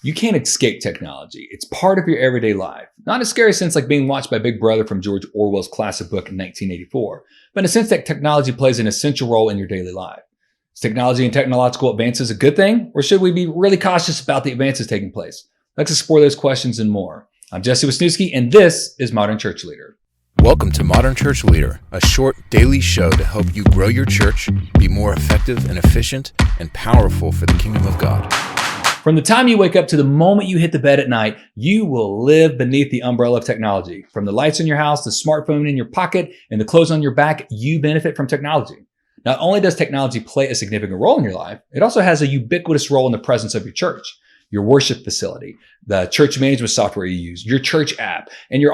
You can't escape technology. It's part of your everyday life. Not in a scary sense like being watched by Big Brother from George Orwell's classic book in 1984, but in a sense that technology plays an essential role in your daily life. Is technology and technological advances a good thing, or should we be really cautious about the advances taking place? Let's explore those questions and more. I'm Jesse Wisnewski, and this is Modern Church Leader. Welcome to Modern Church Leader, a short daily show to help you grow your church, be more effective and efficient, and powerful for the kingdom of God. From the time you wake up to the moment you hit the bed at night, you will live beneath the umbrella of technology. From the lights in your house, the smartphone in your pocket, and the clothes on your back, you benefit from technology. Not only does technology play a significant role in your life, it also has a ubiquitous role in the presence of your church, your worship facility, the church management software you use, your church app, and your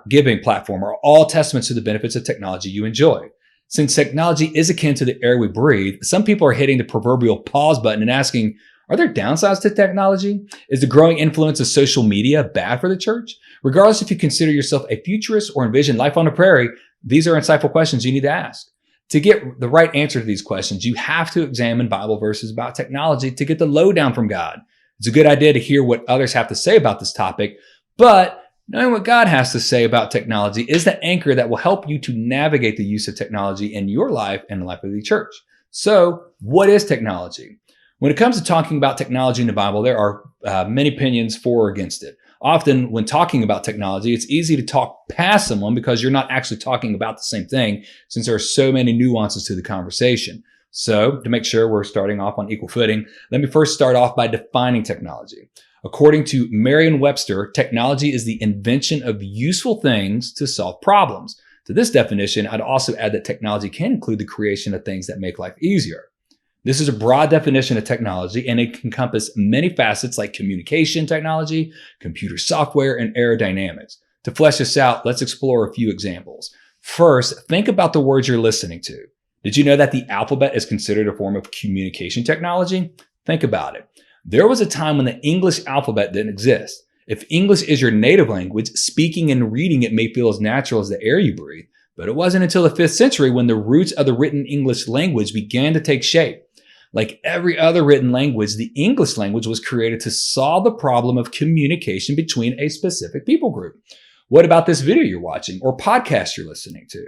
giving platform are all testaments to the benefits of technology you enjoy. Since technology is akin to the air we breathe, some people are hitting the proverbial pause button and asking, are there downsides to technology? Is the growing influence of social media bad for the church? Regardless if you consider yourself a futurist or envision life on the prairie, these are insightful questions you need to ask. To get the right answer to these questions, you have to examine Bible verses about technology to get the lowdown from God. It's a good idea to hear what others have to say about this topic, but knowing what God has to say about technology is the anchor that will help you to navigate the use of technology in your life and the life of the church. So, what is technology? When it comes to talking about technology in the Bible, there are many opinions for or against it. Often when talking about technology, it's easy to talk past someone because you're not actually talking about the same thing, since there are so many nuances to the conversation. So to make sure we're starting off on equal footing, let me first start off by defining technology. According to Merriam-Webster, technology is the invention of useful things to solve problems. To this definition, I'd also add that technology can include the creation of things that make life easier. This is a broad definition of technology, and it can encompass many facets like communication technology, computer software, and aerodynamics. To flesh this out, let's explore a few examples. First, think about the words you're listening to. Did you know that the alphabet is considered a form of communication technology? Think about it. There was a time when the English alphabet didn't exist. If English is your native language, speaking and reading it may feel as natural as the air you breathe, but it wasn't until the 5th century when the roots of the written English language began to take shape. Like every other written language, the English language was created to solve the problem of communication between a specific people group. What about this video you're watching or podcast you're listening to?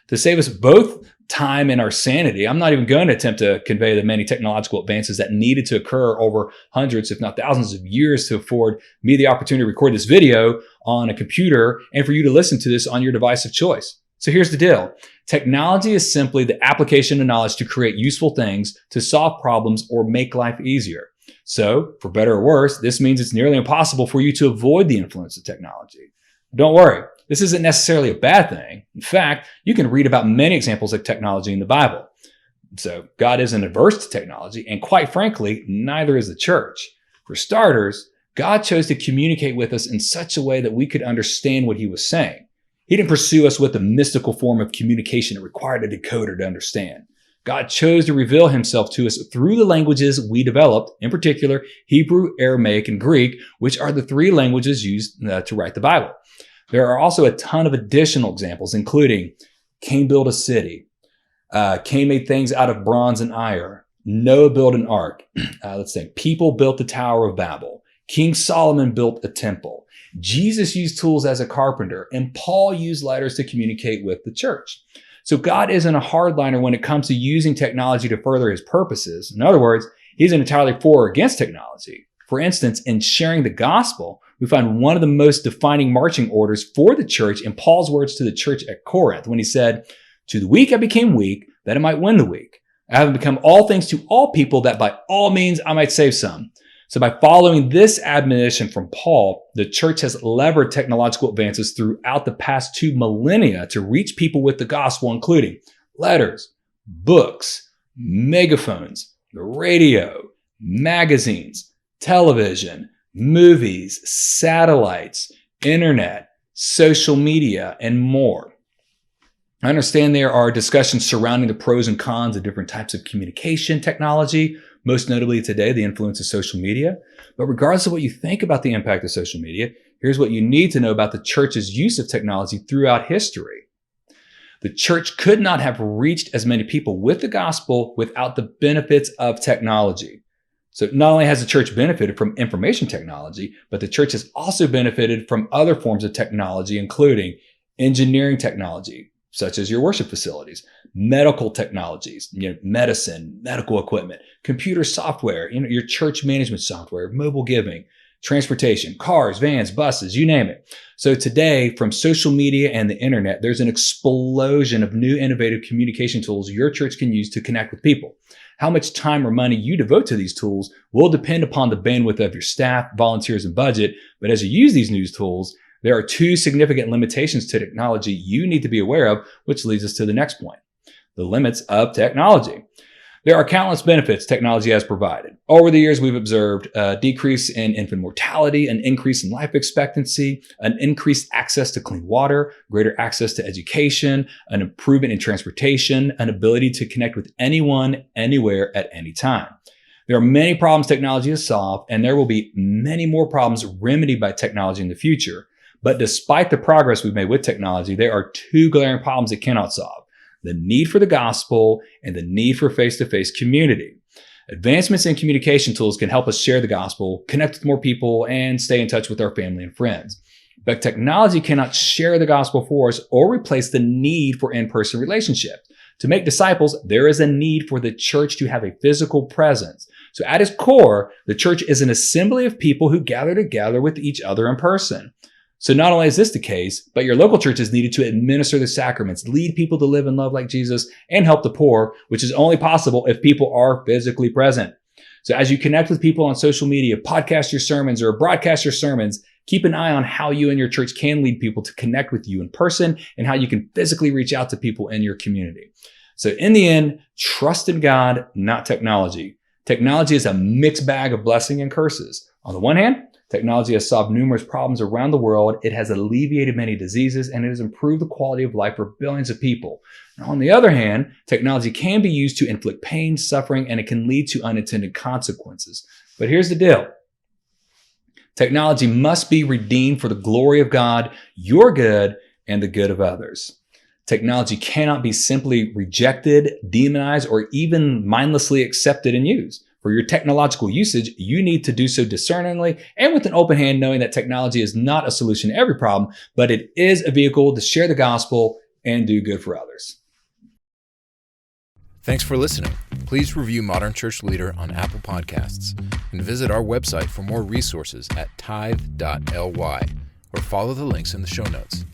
To save us both time and our sanity, I'm not even going to attempt to convey the many technological advances that needed to occur over hundreds, if not thousands of years to afford me the opportunity to record this video on a computer and for you to listen to this on your device of choice. So here's the deal. Technology is simply the application of knowledge to create useful things, to solve problems, or make life easier. So, for better or worse, this means it's nearly impossible for you to avoid the influence of technology. Don't worry, this isn't necessarily a bad thing. In fact, you can read about many examples of technology in the Bible. So, God isn't averse to technology, and quite frankly, neither is the church. For starters, God chose to communicate with us in such a way that we could understand what he was saying. He didn't pursue us with a mystical form of communication that required a decoder to understand. God chose to reveal himself to us through the languages we developed, in particular, Hebrew, Aramaic, and Greek, which are the 3 languages used to write the Bible. There are also a ton of additional examples, including Cain built a city, Cain made things out of bronze and iron, Noah built an ark, people built the Tower of Babel, King Solomon built a temple, Jesus used tools as a carpenter, and Paul used letters to communicate with the church. So God isn't a hardliner when it comes to using technology to further his purposes. In other words, he isn't entirely for or against technology. For instance, in sharing the gospel, we find one of the most defining marching orders for the church in Paul's words to the church at Corinth when he said, "To the weak I became weak, that I might win the weak. I have become all things to all people, that by all means I might save some." So by following this admonition from Paul, the church has levered technological advances throughout the past 2 millennia to reach people with the gospel, including letters, books, megaphones, the radio, magazines, television, movies, satellites, internet, social media, and more. I understand there are discussions surrounding the pros and cons of different types of communication technology, most notably today, the influence of social media. But regardless of what you think about the impact of social media, here's what you need to know about the church's use of technology throughout history. The church could not have reached as many people with the gospel without the benefits of technology. So not only has the church benefited from information technology, but the church has also benefited from other forms of technology, including engineering technology, such as your worship facilities, medical technologies, medicine, medical equipment, computer software, your church management software, mobile giving, transportation, cars, vans, buses, you name it. So today, from social media and the internet, there's an explosion of new innovative communication tools your church can use to connect with people. How much time or money you devote to these tools will depend upon the bandwidth of your staff, volunteers, and budget. But as you use these new tools, there are two significant limitations to technology you need to be aware of, which leads us to the next point: the limits of technology. There are countless benefits technology has provided. Over the years, we've observed a decrease in infant mortality, an increase in life expectancy, an increased access to clean water, greater access to education, an improvement in transportation, an ability to connect with anyone, anywhere, at any time. There are many problems technology has solved, and there will be many more problems remedied by technology in the future. But despite the progress we've made with technology, there are two glaring problems it cannot solve: the need for the gospel and the need for face-to-face community. Advancements in communication tools can help us share the gospel, connect with more people, and stay in touch with our family and friends. But technology cannot share the gospel for us or replace the need for in-person relationships. To make disciples, there is a need for the church to have a physical presence. So at its core, the church is an assembly of people who gather together with each other in person. So not only is this the case, but your local church is needed to administer the sacraments, lead people to live and love like Jesus, and help the poor, which is only possible if people are physically present. So as you connect with people on social media, podcast your sermons, or broadcast your sermons, keep an eye on how you and your church can lead people to connect with you in person and how you can physically reach out to people in your community. So in the end, trust in God, not technology. Technology is a mixed bag of blessing and curses. On the one hand, technology has solved numerous problems around the world. It has alleviated many diseases, and it has improved the quality of life for billions of people. Now, on the other hand, technology can be used to inflict pain, suffering, and it can lead to unintended consequences. But here's the deal. Technology must be redeemed for the glory of God, your good, and the good of others. Technology cannot be simply rejected, demonized, or even mindlessly accepted and used. For your technological usage, you need to do so discerningly and with an open hand, knowing that technology is not a solution to every problem, but it is a vehicle to share the gospel and do good for others. Thanks for listening. Please review Modern Church Leader on Apple Podcasts and visit our website for more resources at tithe.ly or follow the links in the show notes.